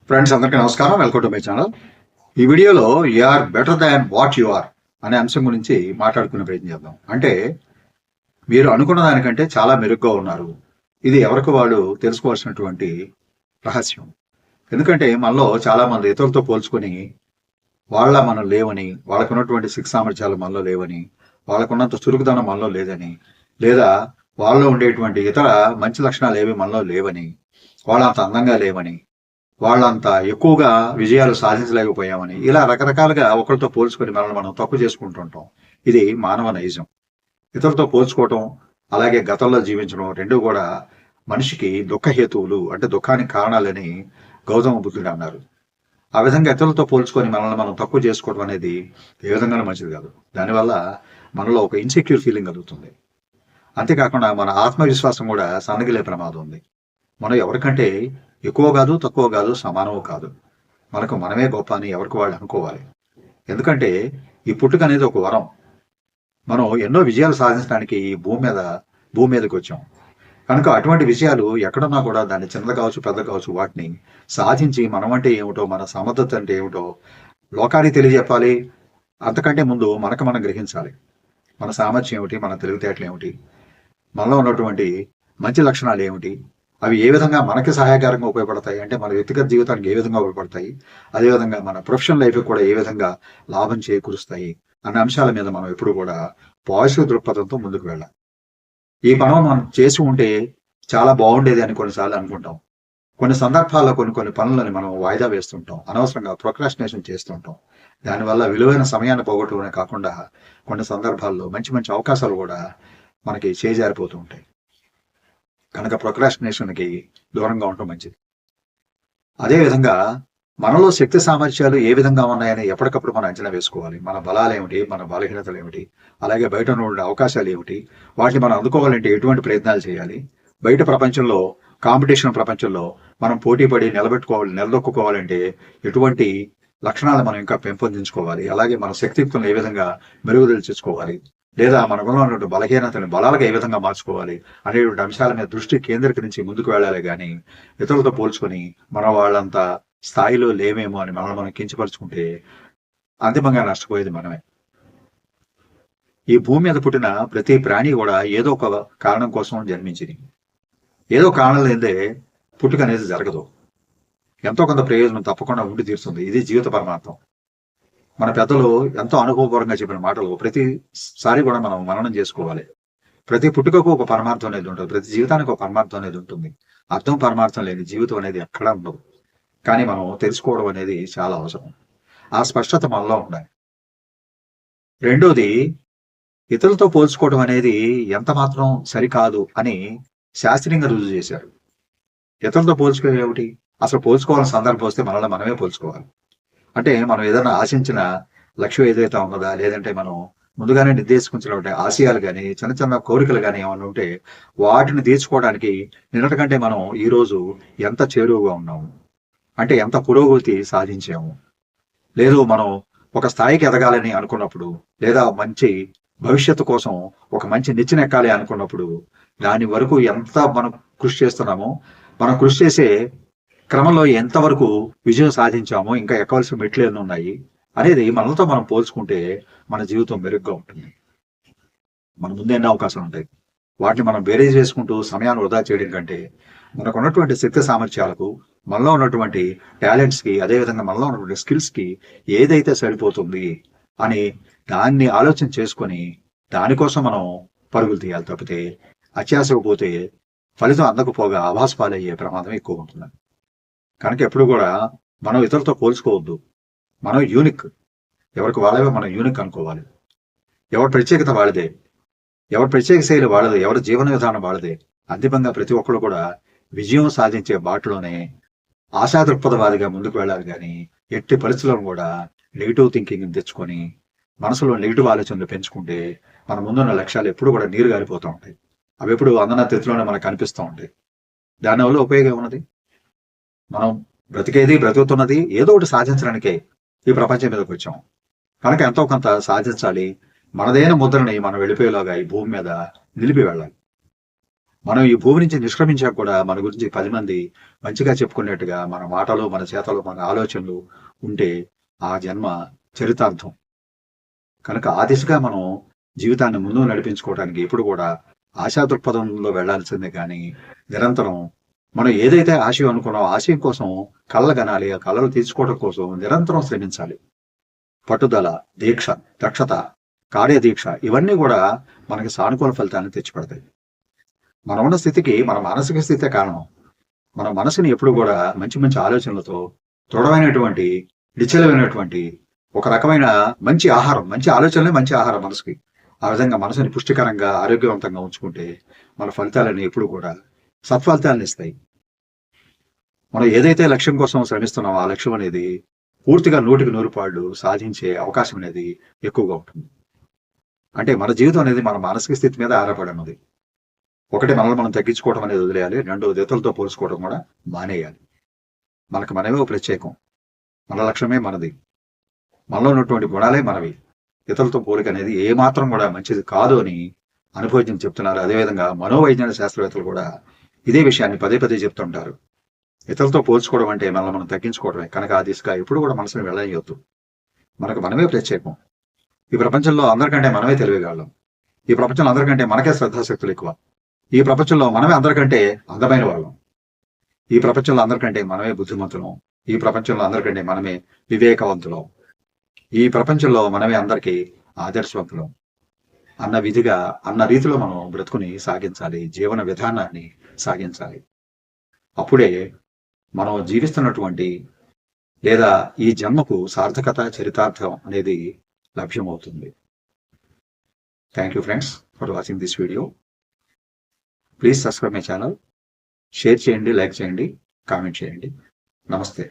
Friends అందరికీ నమస్కారం. Welcome to my channel. ఈ వీడియోలో you are better than what you are అనే అంశం గురించి మాట్లాడుకునే ప్రయత్నం చేద్దాం. అంటే మీరు అనుకున్న దానికంటే చాలా మెరుగ్గా ఉన్నారు. ఇది ఎవరికి వాళ్ళు తెలుసుకోవాల్సినటువంటి రహస్యం. ఎందుకంటే మనలో చాలా మంది ఇతరులతో పోల్చుకొని మనం లేవని, వాళ్ళకున్నటువంటి శక్తి సామర్థ్యాలు మనలో లేవని, వాళ్ళకున్నంత చురుకుదనం మనలో లేదని, లేదా వాళ్ళలో ఉండేటువంటి ఇతర మంచి లక్షణాలు ఏవి మనలో లేవని, వాళ్ళంత అందంగా లేవని, వాళ్ళంతా ఎక్కువగా విజయాలు సాధించలేకపోయామని, ఇలా రకరకాలుగా ఒకరితో పోల్చుకొని మనల్ని మనం తప్పు చేసుకుంటుంటాం. ఇది మానవ నైజం. ఇతరులతో పోల్చుకోవటం, అలాగే గతంలో జీవించడం రెండు కూడా మనిషికి దుఃఖహేతువులు, అంటే దుఃఖానికి కారణాలని గౌతమ బుద్ధుడు అన్నారు. ఆ విధంగా ఇతరులతో పోల్చుకొని మనల్ని మనం తక్కువ చేసుకోవడం అనేది ఏ విధంగానూ మంచిది కాదు. దానివల్ల మనలో ఒక ఇన్సెక్యూర్ ఫీలింగ్ కలుగుతుంది. అంతేకాకుండా మన ఆత్మవిశ్వాసం కూడా సన్నగిలే ప్రమాదం ఉంది. మనం ఎవరికంటే ఎక్కువ కాదు, తక్కువ కాదు, సమానము కాదు. మనకు మనమే గొప్ప అని ఎవరికి వాళ్ళు అనుకోవాలి. ఎందుకంటే ఈ పుట్టుక అనేది ఒక వరం. మనం ఎన్నో విజయాలు సాధించడానికి ఈ భూమి మీదకి వచ్చాం. కనుక అటువంటి విజయాలు ఎక్కడున్నా కూడా దాన్ని చిన్నది కావచ్చు, పెద్ద కావచ్చు, వాటిని సాధించి మనం అంటే ఏమిటో, మన సమర్థత అంటే ఏమిటో లోకానికి తెలియజెప్పాలి. అంతకంటే ముందు మనకు మనం గ్రహించాలి. మన సామర్థ్యం ఏమిటి, మన తెలివితేటలు ఏమిటి, మనలో ఉన్నటువంటి మంచి లక్షణాలు ఏమిటి, అవి ఏ విధంగా మనకి సహాయకరంగా ఉపయోగపడతాయి, అంటే మన వ్యక్తిగత జీవితానికి ఏ విధంగా ఉపయోగపడతాయి, అదేవిధంగా మన ప్రొఫెషనల్ లైఫ్ కూడా ఏ విధంగా లాభం చేకూరుస్తాయి అనే అంశాల మీద మనం ఎప్పుడు కూడా పాజిటివ్ దృక్పథంతో ముందుకు వెళ్ళాలి. ఈ పనులు మనం చేసి ఉంటే చాలా బాగుండేది అని కొన్నిసార్లు అనుకుంటాం. కొన్ని సందర్భాల్లో కొన్ని పనులని మనం వాయిదా వేస్తుంటాం, అనవసరంగా ప్రొక్రాస్టినేషన్ చేస్తుంటాం. దానివల్ల విలువైన సమయాన్ని పోగొట్టుకునే కాకుండా కొన్ని సందర్భాల్లో మంచి మంచి అవకాశాలు కూడా మనకి చేజారిపోతూ ఉంటాయి. కనుక ప్రొక్రాస్టినేషన్కి దూరంగా ఉండటం మంచిది. అదేవిధంగా మనలో శక్తి సామర్థ్యాలు ఏ విధంగా ఉన్నాయని ఎప్పటికప్పుడు మనం అంచనా వేసుకోవాలి. మన బలాలు ఏమిటి, మన బలహీనతలు ఏమిటి, అలాగే బయట ఉండే అవకాశాలు ఏమిటి, వాటిని మనం అందుకోవాలంటే ఎటువంటి ప్రయత్నాలు చేయాలి, బయట ప్రపంచంలో కాంపిటీషన్ ప్రపంచంలో మనం పోటీ పడి నిలదొక్కుకోవాలంటే ఎటువంటి లక్షణాలు మనం ఇంకా పెంపొందించుకోవాలి, అలాగే మన శక్తియుక్తులను ఏ విధంగా మెరుగుదల లేదా మనలో ఉన్నటువంటి బలహీనతను బలాలుగా ఏ విధంగా మార్చుకోవాలి అనేటువంటి అంశాల మీద దృష్టి కేంద్రీకరించి ముందుకు వెళ్ళాలి. కానీ ఇతరులతో పోల్చుకొని మన వాళ్ళంతా స్థాయిలో లేమేమో అని మనం కించపరుచుకుంటే అంతిమంగా నష్టపోయేది మనమే. ఈ భూమి మీద పుట్టిన ప్రతి ప్రాణి కూడా ఏదో ఒక కారణం కోసం జన్మించింది. ఏదో కారణం లేదే పుట్టుక అనేది జరగదు. ఎంతో కొంత ప్రయోజనం తప్పకుండా ఉండి తీరుతుంది. ఇది జీవిత పరమార్థం. మన పెద్దలు ఎంతో అనుభవపూర్వంగా చెప్పిన మాటలు ప్రతిసారి కూడా మనం మననం చేసుకోవాలి. ప్రతి పుట్టుకకు ఒక పరమార్థం అనేది ఉంటుంది, ప్రతి జీవితానికి ఒక పరమార్థం అనేది ఉంటుంది. అర్థం పరమార్థం లేని జీవితం అనేది ఎక్కడా ఉండదు. కానీ మనం తెలుసుకోవడం అనేది చాలా అవసరం. ఆ స్పష్టత మనలో ఉండాలి. రెండోది, ఇతరులతో పోల్చుకోవడం అనేది ఎంత మాత్రం సరికాదు అని శాస్త్రీయంగా రుజువు చేశారు. ఇతరులతో పోల్చుకోవడం ఏమిటి, అసలు పోల్చుకోవాలని సందర్భం వస్తే మనల్ని మనమే పోల్చుకోవాలి. అంటే మనం ఏదైనా ఆశించిన లక్ష్యం ఏదైతే ఉన్నదా, లేదంటే మనం ముందుగానే నిర్దేశించినటువంటి ఆశయాలు కానీ, చిన్న చిన్న కోరికలు కానీ ఏమన్నా ఉంటే వాటిని తీర్చుకోవడానికి నిన్నటికంటే మనం ఈరోజు ఎంత చేరువుగా ఉన్నాము, అంటే ఎంత పురోగతి సాధించాము, లేదు మనం ఒక స్థాయికి ఎదగాలని అనుకున్నప్పుడు, లేదా మంచి భవిష్యత్తు కోసం ఒక మంచి నిచ్చెనెక్కాలి అనుకున్నప్పుడు దాని వరకు ఎంత మనం కృషి చేస్తున్నామో, మనం కృషి చేసే క్రమంలో ఎంతవరకు విజయం సాధించామో, ఇంకా ఎక్కవలసిన మెట్లు ఎన్ని ఉన్నాయి అనేది మనతో మనం పోల్చుకుంటే మన జీవితం మెరుగ్గా ఉంటుంది. మన ముందు ఎన్నో అవకాశాలు ఉంటాయి. వాటిని మనం బేరేజ్ చేసుకుంటూ సమయాన్ని వృధా చేయడం కంటే మనకు ఉన్నటువంటి శక్తి సామర్థ్యాలకు, మనలో ఉన్నటువంటి టాలెంట్స్కి, అదేవిధంగా మనలో ఉన్నటువంటి స్కిల్స్కి ఏదైతే సరిపోతుంది అని దాన్ని ఆలోచన చేసుకొని దానికోసం మనం పరుగులు తీయాలి. తప్పితే అత్యాశకు పోతే ఫలితం అందకపోగా ఆభాసపాలయ్యే ప్రమాదం ఎక్కువ ఉంటుంది. కనుక ఎప్పుడు కూడా మనం ఇతరులతో పోల్చుకోవద్దు. మనం యూనిక్. ఎవరికి వాళ్ళవే మనం యూనిక్ అనుకోవాలి. ఎవరి ప్రత్యేకత వాళ్ళదే, ఎవరి ప్రత్యేక శైలి వాళ్ళదే, ఎవరి జీవన విధానం వాళ్ళదే. అంతిమంగా ప్రతి ఒక్కరు కూడా విజయం సాధించే బాటలోనే ఆశా దృక్పథవాదిగా ముందుకు వెళ్ళాలి. కానీ ఎట్టి పరిస్థితులను కూడా నెగిటివ్ థింకింగ్ తెచ్చుకొని మనసులో నెగిటివ్ ఆలోచనలు పెంచుకుంటే మన ముందున్న లక్ష్యాలు ఎప్పుడు కూడా నీరు గారిపోతూ ఉంటాయి. అవి ఎప్పుడు అందన తిథిలోనే మనకు కనిపిస్తూ ఉంటాయి. దానివల్ల ఉపయోగం ఉన్నది. మనం బ్రతుకుతున్నది ఏదో ఒకటి సాధించడానికే ఈ ప్రపంచం మీదకి వచ్చాం. కనుక ఎంతో కొంత సాధించాలి. మనదైన ముద్రని మనం వెళ్ళిపోయేలాగా ఈ భూమి మీద నిలిపి వెళ్ళాలి. మనం ఈ భూమి నుంచి నిష్క్రమించాక కూడా మన గురించి 10 మంది మంచిగా చెప్పుకునేట్టుగా మన మాటలు, మన చేతలు, మన ఆలోచనలు ఉంటే ఆ జన్మ చరితార్థం. కనుక ఆ దిశగా మనం జీవితాన్ని ముందుకు నడిపించుకోవడానికి ఎప్పుడు కూడా ఆశా దృక్పథంలో వెళ్లాల్సిందే కానీ నిరంతరం మనం ఏదైతే ఆశయం అనుకున్నామో ఆశయం కోసం కళ్ళగనాలి, ఆ కళలు తీర్చుకోవడం కోసం నిరంతరం శ్రమించాలి. పట్టుదల, దీక్ష, దక్షత, కార్యదీక్ష ఇవన్నీ కూడా మనకి సానుకూల ఫలితాన్ని తెచ్చిపెడతాయి. మనం ఉన్న స్థితికి మన మానసిక స్థితే కారణం. మన మనసుని ఎప్పుడు కూడా మంచి మంచి ఆలోచనలతో దృఢమైనటువంటి నిశ్చలమైనటువంటి ఒక రకమైన మంచి ఆహారం, మంచి ఆలోచనలే మంచి ఆహారం మనసుకి. ఆ విధంగా మనసుని పుష్టికరంగా ఆరోగ్యవంతంగా ఉంచుకుంటే మన ఫలితాలని ఎప్పుడు కూడా సత్ఫలితాలను ఇస్తాయి. మనం ఏదైతే లక్ష్యం కోసం శ్రమిస్తున్నామో ఆ లక్ష్యం అనేది పూర్తిగా 100కి 100 పాళ్ళు సాధించే అవకాశం అనేది ఎక్కువగా ఉంటుంది. అంటే మన జీవితం అనేది మన మానసిక స్థితి మీద ఆధారపడి ఉన్నది. ఒకటి మనల్ని మనం తగ్గించుకోవడం అనేది వదిలేయాలి. 2 ఇతరులతో పోల్చుకోవడం కూడా మానేయాలి. మనకు మనమే ఓ ప్రత్యేకం. మన లక్ష్యమే మనది. మనలో ఉన్నటువంటి గుణాలే మనవి. ఇతరులతో పోలిక అనేది ఏమాత్రం కూడా మంచిది కాదు అని అనుభవజ్ఞులు చెప్తున్నారు. అదేవిధంగా మనోవైజ్ఞానిక శాస్త్రవేత్తలు కూడా ఇదే విషయాన్ని పదే పదే చెప్తుంటారు. ఇతరులతో పోల్చుకోవడం అంటే మనల్ని మనం తగ్గించుకోవడమే. కనుక ఆ దిశగా ఎప్పుడు కూడా మనసుని వెళ్ళనియొద్దు. మనకు మనమే ప్రత్యేకం. ఈ ప్రపంచంలో అందరికంటే మనమే తెలివిగాళ్ళం. ఈ ప్రపంచంలో అందరికంటే మనకే శ్రద్ధాశక్తులు ఎక్కువ. ఈ ప్రపంచంలో మనమే అందరికంటే అందమైన వాళ్ళం. ఈ ప్రపంచంలో అందరికంటే మనమే బుద్ధిమంతులం. ఈ ప్రపంచంలో అందరికంటే మనమే వివేకవంతులం. ఈ ప్రపంచంలో మనమే అందరికీ ఆదర్శవంతులం అన్న విధిగా అన్న రీతిలో మనం బ్రతుకుని సాగించాలి. జీవన విధానాన్ని సాగించాలి. అప్పుడే మనం జీవిస్తున్నటువంటి లేదా ఈ జన్మకు సార్థకత, చరితార్థం అనేది లభ్యమవుతుంది. Thank you friends for watching this video. Please subscribe my channel. Share చేయండి, లైక్ చేయండి, కామెంట్ చేయండి. నమస్తే.